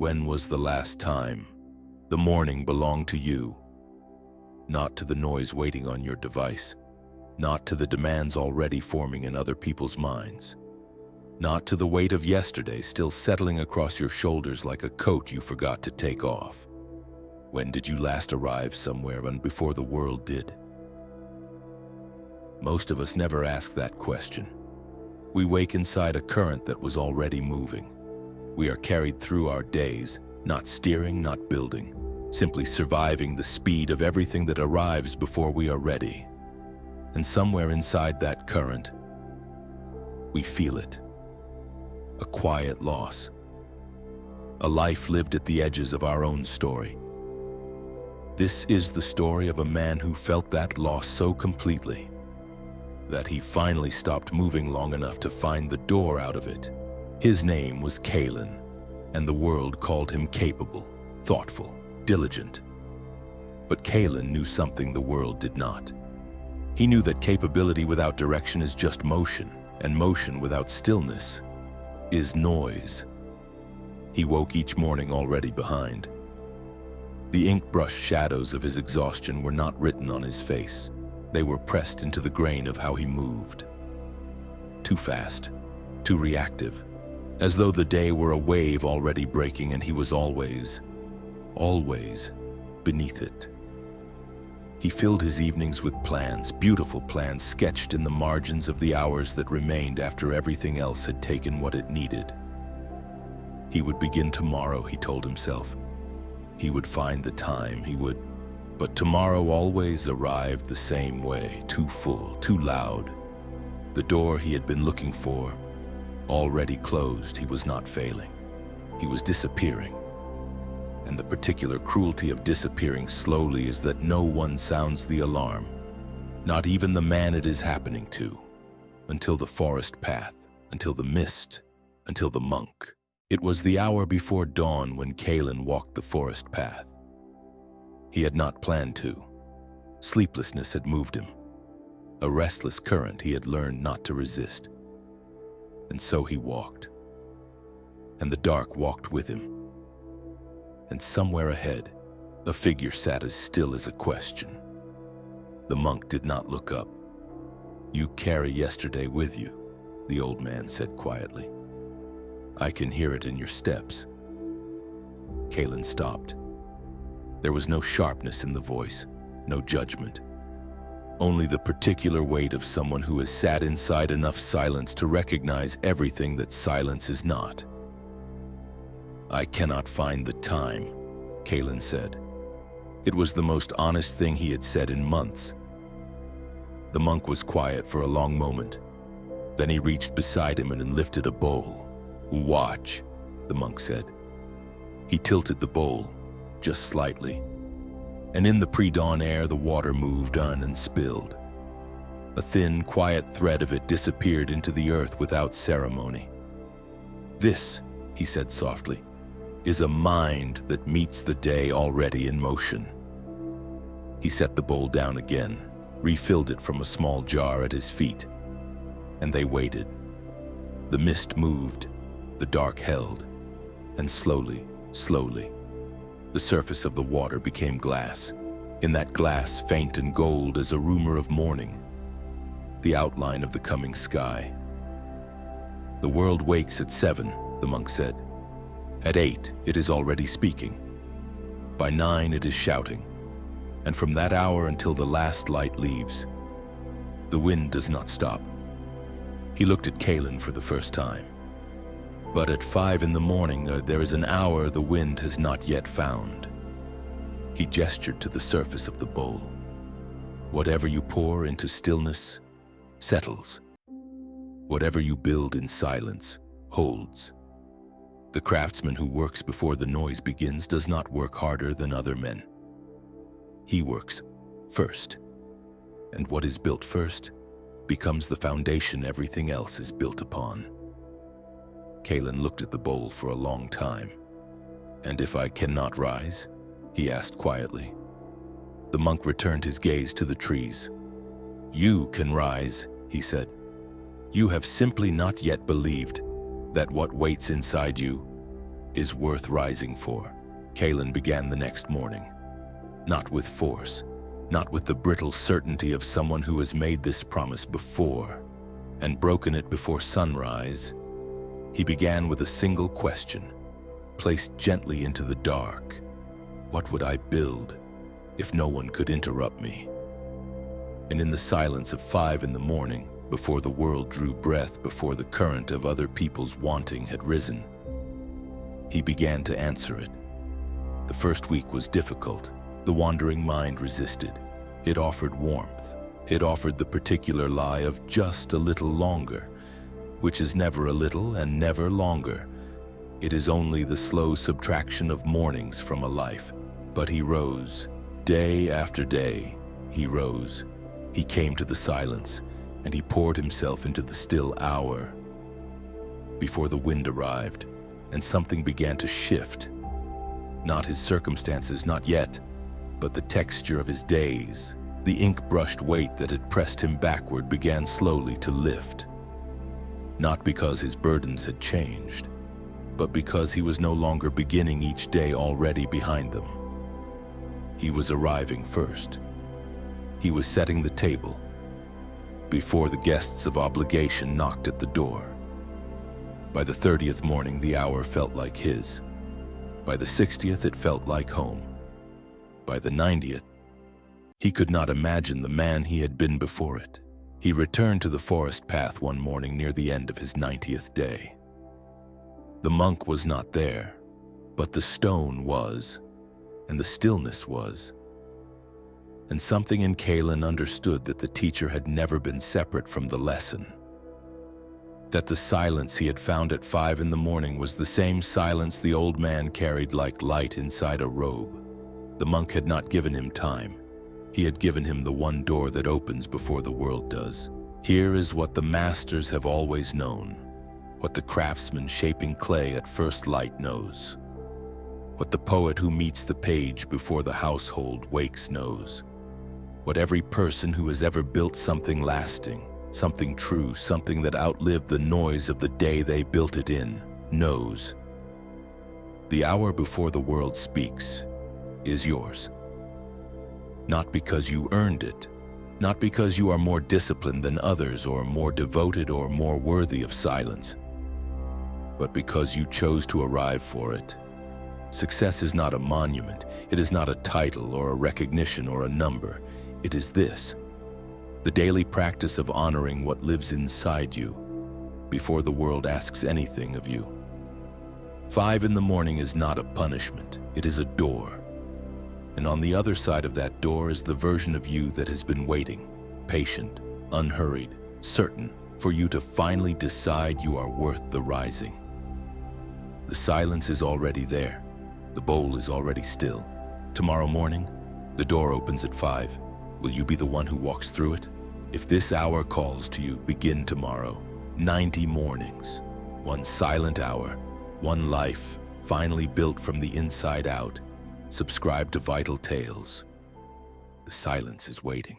When was the last time the morning belonged to you? Not to the noise waiting on your device, not to the demands already forming in other people's minds, not to the weight of yesterday still settling across your shoulders like a coat you forgot to take off. When did you last arrive somewhere and before the world did? Most of us never ask that question. We wake inside a current that was already moving. We are carried through our days, not steering, not building, simply surviving the speed of everything that arrives before we are ready. And somewhere inside that current, we feel it. A quiet loss. A life lived at the edges of our own story. This is the story of a man who felt that loss so completely that he finally stopped moving long enough to find the door out of it. His name was Kaelen, and the world called him capable, thoughtful, diligent. But Kaelen knew something the world did not. He knew that capability without direction is just motion, and motion without stillness is noise. He woke each morning already behind. The ink-brush shadows of his exhaustion were not written on his face. They were pressed into the grain of how he moved. Too fast, too reactive, as though the day were a wave already breaking and he was always beneath it. He filled his evenings with plans, beautiful plans sketched in the margins of the hours that remained after everything else had taken what it needed. He would begin tomorrow, he told himself. He would find the time, but tomorrow always arrived the same way, too full, too loud. The door he had been looking for, already closed. He was not failing. He was disappearing. And the particular cruelty of disappearing slowly is that no one sounds the alarm, not even the man it is happening to, until the forest path, until the mist, until the monk. It was the hour before dawn when Kaelen walked the forest path. He had not planned to. Sleeplessness had moved him. A restless current he had learned not to resist. And so he walked. And the dark walked with him. And somewhere ahead, a figure sat as still as a question. The monk did not look up. "You carry yesterday with you," the old man said quietly. "I can hear it in your steps." Kaelen stopped. There was no sharpness in the voice, no judgment. Only the particular weight of someone who has sat inside enough silence to recognize everything that silence is not. "I cannot find the time," Kaelen said. It was the most honest thing he had said in months. The monk was quiet for a long moment. Then he reached beside him and lifted a bowl. "Watch," the monk said. He tilted the bowl, just slightly, and in the pre-dawn air the water moved on and spilled. A thin, quiet thread of it disappeared into the earth without ceremony. "This," he said softly, "is a mind that meets the day already in motion." He set the bowl down again, refilled it from a small jar at his feet, and they waited. The mist moved, the dark held, and slowly, the surface of the water became glass. In that glass, faint and gold as a rumor of morning, the outline of the coming sky. "The world wakes at 7, the monk said. "At 8, it is already speaking. By 9, it is shouting. And from that hour until the last light leaves, the wind does not stop." He looked at Kaelen for the first time. "But at 5 in the morning, there is an hour the wind has not yet found." He gestured to the surface of the bowl. "Whatever you pour into stillness settles. Whatever you build in silence holds. The craftsman who works before the noise begins does not work harder than other men. He works first. And what is built first becomes the foundation everything else is built upon." Kaelen looked at the bowl for a long time. "And if I cannot rise?" he asked quietly. The monk returned his gaze to the trees. "You can rise," he said. "You have simply not yet believed that what waits inside you is worth rising for. Kaelen began the next morning. Not with force, not with the brittle certainty of someone who has made this promise before and broken it before sunrise. He began with a single question, placed gently into the dark. What would I build if no one could interrupt me? And in the silence of 5 in the morning, before the world drew breath, before the current of other people's wanting had risen, he began to answer it. The first week was difficult. The wandering mind resisted. It offered warmth. It offered the particular lie of just a little longer, which is never a little and never longer. It is only the slow subtraction of mornings from a life. But he rose. Day after day, he rose. He came to the silence, and he poured himself into the still hour. Before the wind arrived, and something began to shift. Not his circumstances, not yet, but the texture of his days. The ink-brushed weight that had pressed him backward began slowly to lift. Not because his burdens had changed, but because he was no longer beginning each day already behind them. He was arriving first. He was setting the table before the guests of obligation knocked at the door. By the 30th morning, the hour felt like his. By the 60th, it felt like home. By the 90th, he could not imagine the man he had been before it. He returned to the forest path one morning near the end of his 90th day. The monk was not there, but the stone was, and the stillness was. And something in Kaelen understood that the teacher had never been separate from the lesson. That the silence he had found at 5 in the morning was the same silence the old man carried like light inside a robe. The monk had not given him time. He had given him the one door that opens before the world does. Here is what the masters have always known, what the craftsman shaping clay at first light knows, what the poet who meets the page before the household wakes knows, what every person who has ever built something lasting, something true, something that outlived the noise of the day they built it in, knows. The hour before the world speaks is yours. Not because you earned it, not because you are more disciplined than others or more devoted or more worthy of silence, but because you chose to arrive for it. Success is not a monument. It is not a title or a recognition or a number. It is this: the daily practice of honoring what lives inside you before the world asks anything of you. 5 in the morning is not a punishment. It is a door. And on the other side of that door is the version of you that has been waiting, patient, unhurried, certain for you to finally decide you are worth the rising. The silence is already there. The bowl is already still. Tomorrow morning, the door opens at 5. Will you be the one who walks through it? If this hour calls to you, begin tomorrow. 90 mornings, one silent hour, one life, finally built from the inside out. Subscribe to Vital Tales. The silence is waiting.